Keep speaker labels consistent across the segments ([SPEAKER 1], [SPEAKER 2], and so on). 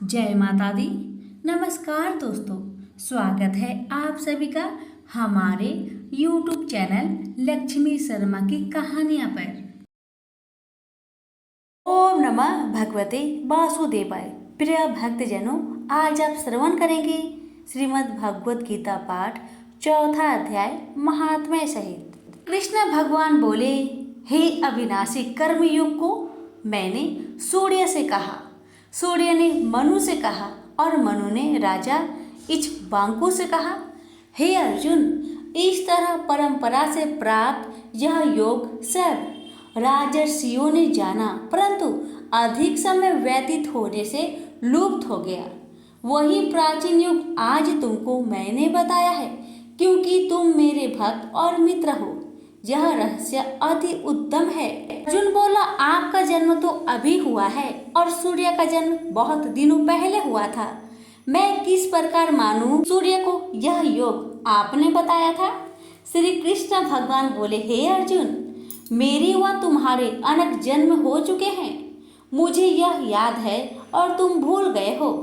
[SPEAKER 1] जय माता दी। नमस्कार दोस्तों, स्वागत है आप सभी का हमारे YouTube चैनल लक्ष्मी शर्मा की कहानियां पर। ओम नमः भगवते वासुदेवाय। प्रिय भक्तजनों, आज आप श्रवण करेंगे श्रीमद् भगवत गीता पाठ चौथा अध्याय महात्म्य सहित। कृष्ण भगवान बोले, हे अविनाशी कर्मयोग को मैंने सूर्य से कहा, सूर्य ने मनु से कहा और मनु ने राजा इक्ष्वाकु से कहा। हे अर्जुन, इस तरह परंपरा से प्राप्त यह योग सब राजर्षियों ने जाना, परंतु अधिक समय व्यतीत होने से लुप्त हो गया। वही प्राचीन युग आज तुमको मैंने बताया है, क्योंकि तुम मेरे भक्त और मित्र हो। यह रहस्य अति उत्तम है। अर्जुन बोला, आपका जन्म तो अभी हुआ है और सूर्य का जन्म बहुत दिनों पहले हुआ था। मैं किस प्रकार मानूं सूर्य को यह योग आपने बताया था? श्री कृष्ण भगवान बोले, हे अर्जुन, मेरे व तुम्हारे अनेक जन्म हो चुके हैं, मुझे यह याद है और तुम भूल गए हो।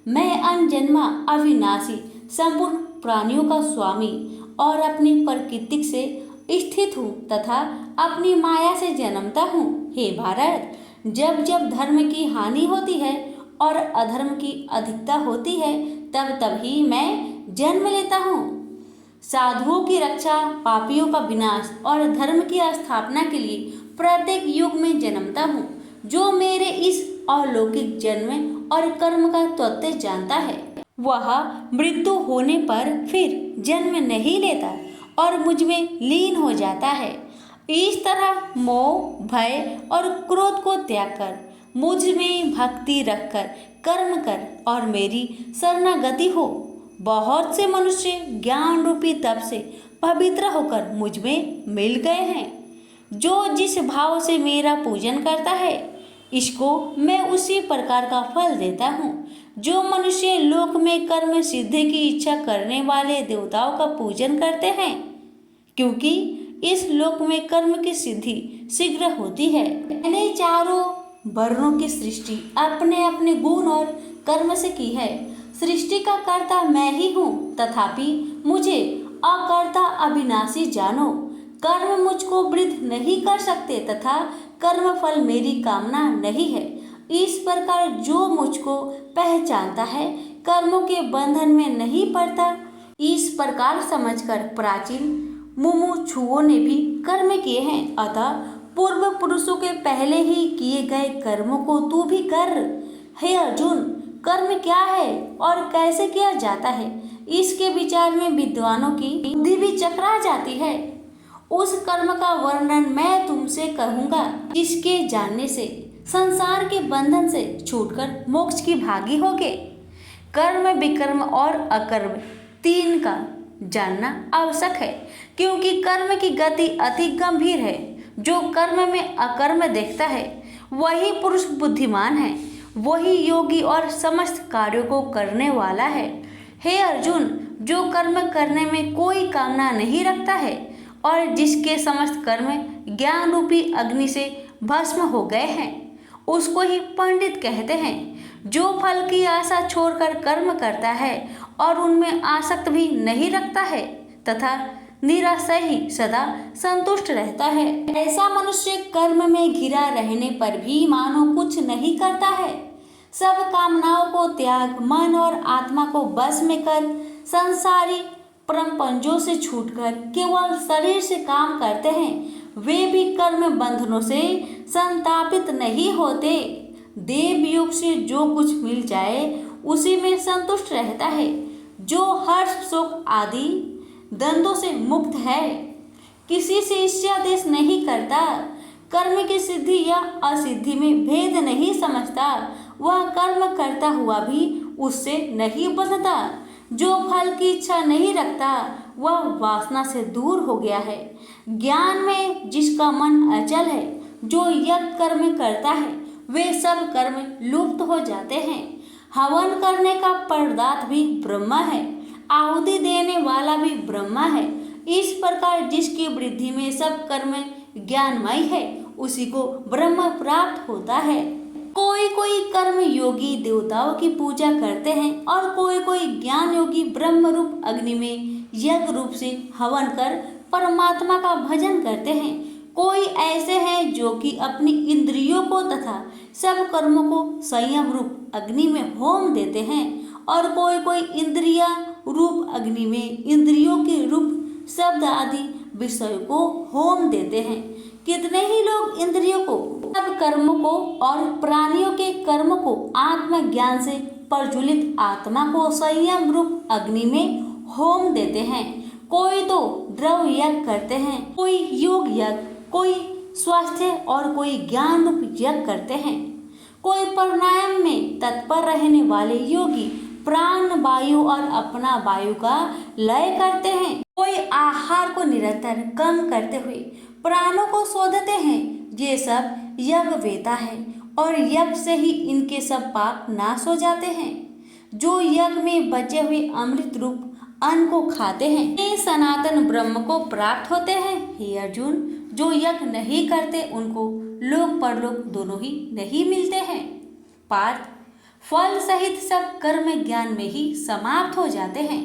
[SPEAKER 1] मैं अनजन्मा अविनाशी संपूर्ण प्राणियों का स्वामी और अपनी प्रकृति से स्थित हूँ तथा अपनी माया से जन्मता हूँ। हे भारत, जब जब धर्म की हानि होती है और अधर्म की अधिकता होती है, तब तब ही मैं जन्म लेता हूँ। साधुओं की रक्षा, पापियों का विनाश और धर्म की स्थापना के लिए प्रत्येक युग में जन्मता हूँ। जो मेरे इस अलौकिक जन्म और कर्म का तत्व जानता है, वह मृत्यु होने पर फिर जन्म नहीं लेता और मुझ में लीन हो जाता है। इस तरह मोह, भय और क्रोध को त्याग कर मुझ में भक्ति रखकर कर्म कर और मेरी शरणागति हो। बहुत से मनुष्य ज्ञान रूपी तप से पवित्र होकर मुझ में मिल गए हैं। जो जिस भाव से मेरा पूजन करता है, इसको मैं उसी प्रकार का फल देता हूँ। जो मनुष्य लोक में कर्म सिद्धि की इच्छा करने वाले देवताओं का पूजन करते हैं, क्योंकि इस लोक में कर्म की सिद्धि शीघ्र होती है। मैंने चारों वर्णों की सृष्टि अपने अपने गुण और कर्म से की है। सृष्टि का कर्ता मैं ही हूँ, तथापि मुझे अकर्ता अविनाशी जानो। कर्म मुझको वृद्ध नहीं कर सकते तथा कर्म फल मेरी कामना नहीं है। इस प्रकार जो मुझको पहचानता है, कर्मों के बंधन में नहीं पड़ता। इस प्रकार समझकर प्राचीन मुमुक्षुओं ने भी कर्म किए हैं, अतः पूर्व पुरुषों के पहले ही किए गए कर्मों को तू भी कर। हे अर्जुन, कर्म क्या है और कैसे किया जाता है, इसके विचार में विद्वानों की बुद्धि भी चकरा जाती है। उस कर्म का वर्णन मैं तुमसे कहूँगा, जिसके जानने से संसार के बंधन से छूटकर मोक्ष की भागी होगे। कर्म, विकर्म और अकर्म तीन का जानना आवश्यक है, क्योंकि कर्म की गति अति गंभीर है। जो कर्म में अकर्म देखता है, वही पुरुष बुद्धिमान है, वही योगी और समस्त कार्यों को करने वाला है। हे अर्जुन, जो कर्म करने में कोई कामना नहीं रखता है और जिसके समस्त कर्म ज्ञान रूपी अग्नि से भस्म हो गए हैं, उसको ही पंडित कहते हैं। जो फल की आशा छोड़कर कर्म करता है और उनमें आसक्त भी नहीं रखता है तथा निराशा ही सदा संतुष्ट रहता है, ऐसा मनुष्य कर्म में घिरा रहने पर भी मानो कुछ नहीं करता है। सब कामनाओं को त्याग मन और आत्मा को बस में कर संसारी परमपंजों से छूटकर केवल शरीर से काम करते हैं, वे भी कर्म बंधनों से संतापित नहीं होते। देव योग से जो कुछ मिल जाए उसी में संतुष्ट रहता है। जो हर्ष, शोक आदि द्वंद्वों से मुक्त है, किसी से ईर्ष्या-द्वेष नहीं करता, कर्म की सिद्धि या असिद्धि में भेद नहीं समझता, वह कर्म करता हुआ भी उससे नहीं बंधता। जो फल की इच्छा नहीं रखता, वह वासना से दूर हो गया है। ज्ञान में जिसका मन अचल है, जो यज्ञ कर्म करता है, वे सब कर्म लुप्त हो जाते हैं। हवन करने का पदार्थ भी ब्रह्म है, आहुति देने वाला भी ब्रह्म है। इस प्रकार जिसकी वृद्धि में सब कर्म ज्ञानमय है, उसी को ब्रह्म प्राप्त होता है। कोई कोई कर्म योगी देवताओं की पूजा करते हैं और कोई कोई ज्ञान योगी ब्रह्म रूप अग्नि में यज्ञ रूप से हवन कर परमात्मा का भजन करते हैं। कोई ऐसे हैं जो कि अपनी इंद्रियों को तथा सब कर्मों को संयम रूप अग्नि में होम देते हैं और कोई कोई इंद्रिया रूप अग्नि में इंद्रियों के रूप शब्द आदि विषय को होम देते हैं। कितने ही लोग इंद्रियों को सब कर्मों को और प्राणियों के कर्म को आत्मज्ञान से प्रज्वलित आत्मा को संयम रूप अग्नि में होम देते हैं। कोई तो द्रव यज्ञ करते हैं, कोई योग यज्ञ, कोई स्वास्थ्य और कोई ज्ञान रूप यज्ञ करते हैं। कोई प्राणायाम में तत्पर रहने वाले योगी प्राण वायु और अपना वायु का लय करते हैं। कोई आहार को निरंतर कम करते हुए प्राणों को शोधते हैं। ये सब यज्ञ वेता है और यज्ञ से ही इनके सब पाप नाश हो जाते हैं। जो यज्ञ में बचे हुए अमृत रूप अन्न को खाते हैं ये सनातन ब्रह्म को प्राप्त होते हैं। हे अर्जुन, जो यज्ञ नहीं करते उनको लोक परलोक दोनों ही नहीं मिलते हैं। पार्थ, फल सहित सब कर्म ज्ञान में ही समाप्त हो जाते हैं।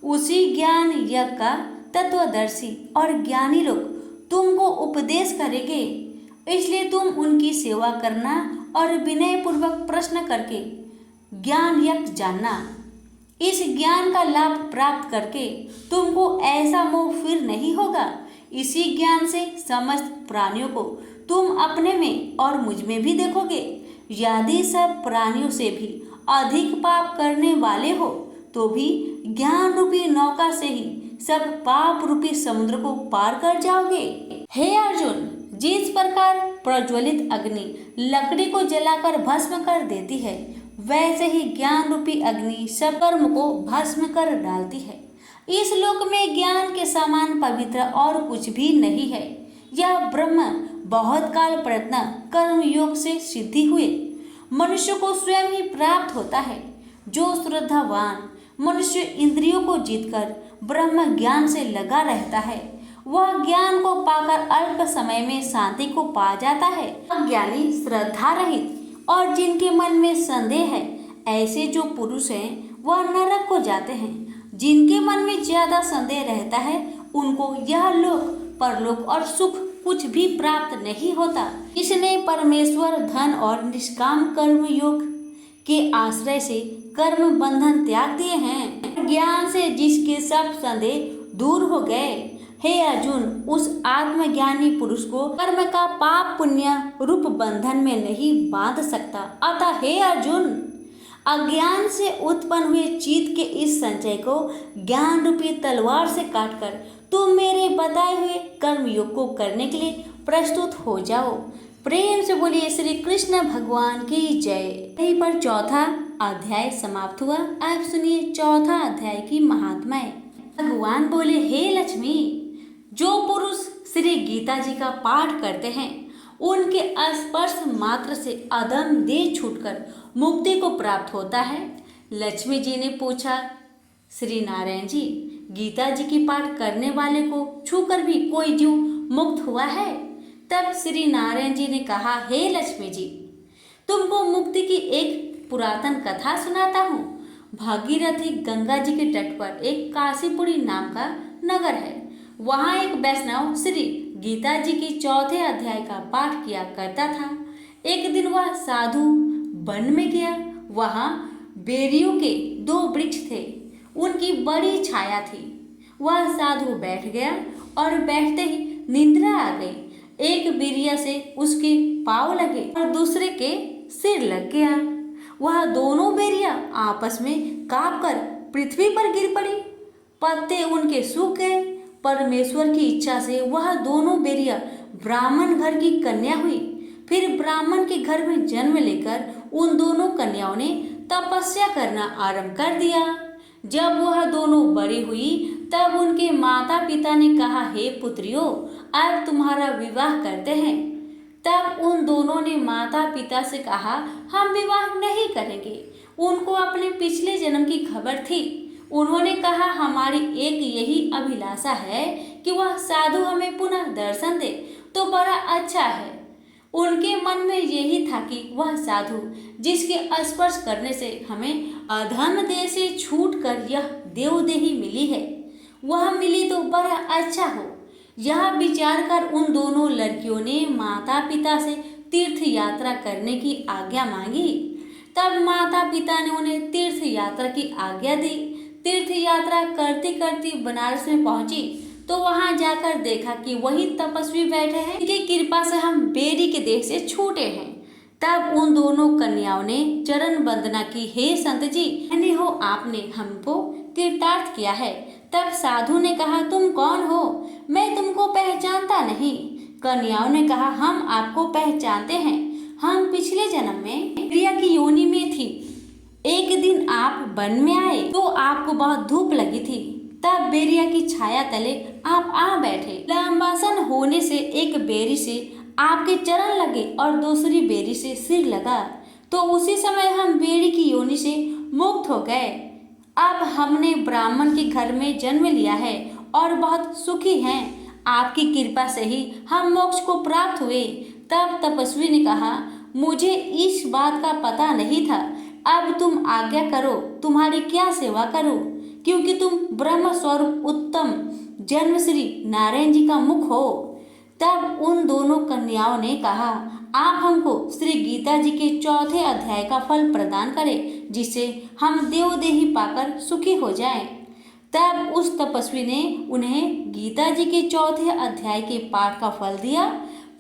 [SPEAKER 1] उसी ज्ञान यज्ञ का तत्वदर्शी और ज्ञानी लोग तुमको उपदेश करेंगे, इसलिए तुम उनकी सेवा करना और विनय पूर्वक प्रश्न करके ज्ञान यज्ञ जानना। इस ज्ञान का लाभ प्राप्त करके तुमको ऐसा मोह फिर नहीं होगा। इसी ज्ञान से समस्त प्राणियों को तुम अपने में और मुझ में भी देखोगे। यदि सब प्राणियों से भी अधिक पाप करने वाले हो तो भी ज्ञान रूपी नौका से ही सब पाप रूपी समुद्र को पार कर जाओगे। हे अर्जुन, जिस प्रकार प्रज्वलित अग्नि लकड़ी को जलाकर भस्म कर देती है, वैसे ही ज्ञान रूपी अग्नि सब कर्म को भस्म कर डालती है। इस लोक में ज्ञान के समान पवित्र और कुछ भी नहीं है। यह ब्रह्म बहुत काल प्रयत्न कर्म योग से सिद्धि हुए मनुष्य को स्वयं ही प्राप्त होता है। जो श्रद्धावान मनुष्य इंद्रियों को जीतकर ब्रह्म ज्ञान से लगा रहता है, वह ज्ञान को पाकर अल्प समय में शांति को पा जाता है। अज्ञानी, श्रद्धा रहित और जिनके मन में संदेह है, ऐसे जो पुरुष हैं वह नरक को जाते हैं। जिनके मन में ज्यादा संदेह रहता है उनको यह लोक परलोक और सुख कुछ भी प्राप्त नहीं होता। इसने परमेश्वर, धन और निष्काम कर्म योग के आश्रय से कर्म बंधन त्याग दिए हैं। ज्ञान से जिसके सब संदेह दूर हो गए, हे अर्जुन, उस आत्मज्ञानी पुरुष को कर्म का पाप पुण्य रूप बंधन में नहीं बांध सकता। अतः हे अर्जुन, अज्ञान से उत्पन्न हुए चित्त के इस संचय को ज्ञान रूपी तलवार से काटकर तुम मेरे बताए हुए कर्म योग को करने के लिए प्रस्तुत हो जाओ। प्रेम से बोलिए श्री कृष्ण भगवान की जय। यहीं पर चौथा अध्याय समाप्त हुआ। आप सुनिए चौथा अध्याय की महात्माएं। भगवान बोले, हे लक्ष्मी, जो पुरुष श्री गीता जी का पाठ करते हैं उनके स्पर्श मात्र से अदम देह छूटकर मुक्ति को प्राप्त होता है। लक्ष्मी जी ने पूछा, श्री नारायण जी, गीता जी की पाठ करने वाले को छूकर भी कोई जीव मुक्त हुआ है? तब श्री नारायण जी ने कहा, हे लक्ष्मी जी, तुमको मुक्ति की एक पुरातन कथा सुनाता हूँ। भागीरथी गंगा जी के तट पर एक काशीपुरी नाम का नगर है। वहाँ एक वैष्णव श्री गीता जी की चौथे अध्याय का पाठ किया करता था। एक दिन वह साधु वन में गया। वहाँ बेरियों के 2 वृक्ष थे, उनकी बड़ी छाया थी। वह साधु बैठ गया और बैठते ही निद्रा आ गई। एक बिरिया से उसके पाँव लगे और दूसरे के सिर लग गया। वह दोनों बेरिया आपस में कांपकर पृथ्वी पर गिर पड़ी। पत्ते उनके सूख गए। परमेश्वर की इच्छा से वह दोनों बेरिया ब्राह्मण घर की कन्या हुई। फिर ब्राह्मण के घर में जन्म लेकर उन दोनों कन्याओं ने तपस्या करना आरंभ कर दिया। जब वह दोनों बड़ी हुई तब उनके माता पिता ने कहा, हे पुत्रियों, अब तुम्हारा विवाह करते हैं। तब उन दोनों ने माता पिता से कहा, हम विवाह नहीं करेंगे। उनको अपने पिछले जन्म की खबर थी। उन्होंने कहा, हमारी एक यही अभिलाषा है कि वह साधु हमें पुनः दर्शन दे तो बड़ा अच्छा है। उनके मन में यही था कि वह साधु जिसके स्पर्श करने से हमें अधन देह से छूट कर यह देवदेही मिली है, वह मिली तो बड़ा अच्छा हो। यह विचार कर उन दोनों लड़कियों ने माता पिता से तीर्थ यात्रा करने की आज्ञा मांगी। तब माता पिता ने उन्हें तीर्थ यात्रा की आज्ञा दी। तीर्थ यात्रा करती करती बनारस में पहुंची तो वहां जाकर देखा कि वही तपस्वी बैठे हैं जिनकी कृपा से हम बेरी के देश से छूटे हैं। तब उन दोनों कन्याओं ने चरण वंदना की, हे संत जी, धन्य हो आपने हमको कृतार्थ किया है। तब साधु ने कहा, तुम कौन हो? मैं तुमको पहचानता नहीं। कन्याओं ने कहा, हम आपको पहचानते हैं, हम पिछले जन्म में प्रिया की योनि में थी। एक दिन आप वन में आए तो आपको बहुत धूप लगी थी, तब बेरिया की छाया तले आप आ बैठे। लंबासन होने से एक बेरी से आपके चरण लगे और दूसरी बेरी से सिर लगा, तो उसी समय हम बेरी की योनि से मुक्त हो गए। अब हमने ब्राह्मण के घर में जन्म लिया है और बहुत सुखी हैं। आपकी कृपा से ही हम मोक्ष को प्राप्त हुए। तब तपस्वी ने कहा, मुझे इस बात का पता नहीं था। अब तुम आज्ञा करो, तुम्हारी क्या सेवा करूं, क्योंकि तुम ब्रह्म स्वरूप उत्तम जन्म श्री नारायण जी का मुख हो। तब उन दोनों कन्याओं ने कहा, आप हमको श्री गीता जी के 4 अध्याय का फल प्रदान करें, जिससे हम देवदेही पाकर सुखी हो जाएं। तब उस तपस्वी ने उन्हें गीता जी के 4 अध्याय के पाठ का फल दिया।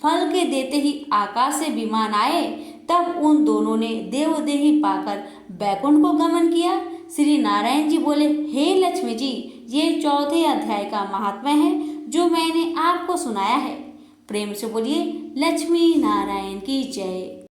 [SPEAKER 1] फल के देते ही आकाश से विमान आए। तब उन दोनों ने देवदेही पाकर बैकुंठ को गमन किया। श्री नारायण जी बोले, हे लक्ष्मी जी, ये 4 अध्याय का महात्म्य है जो मैंने आपको सुनाया है। प्रेम से बोलिए, लक्ष्मी नारायण की जय।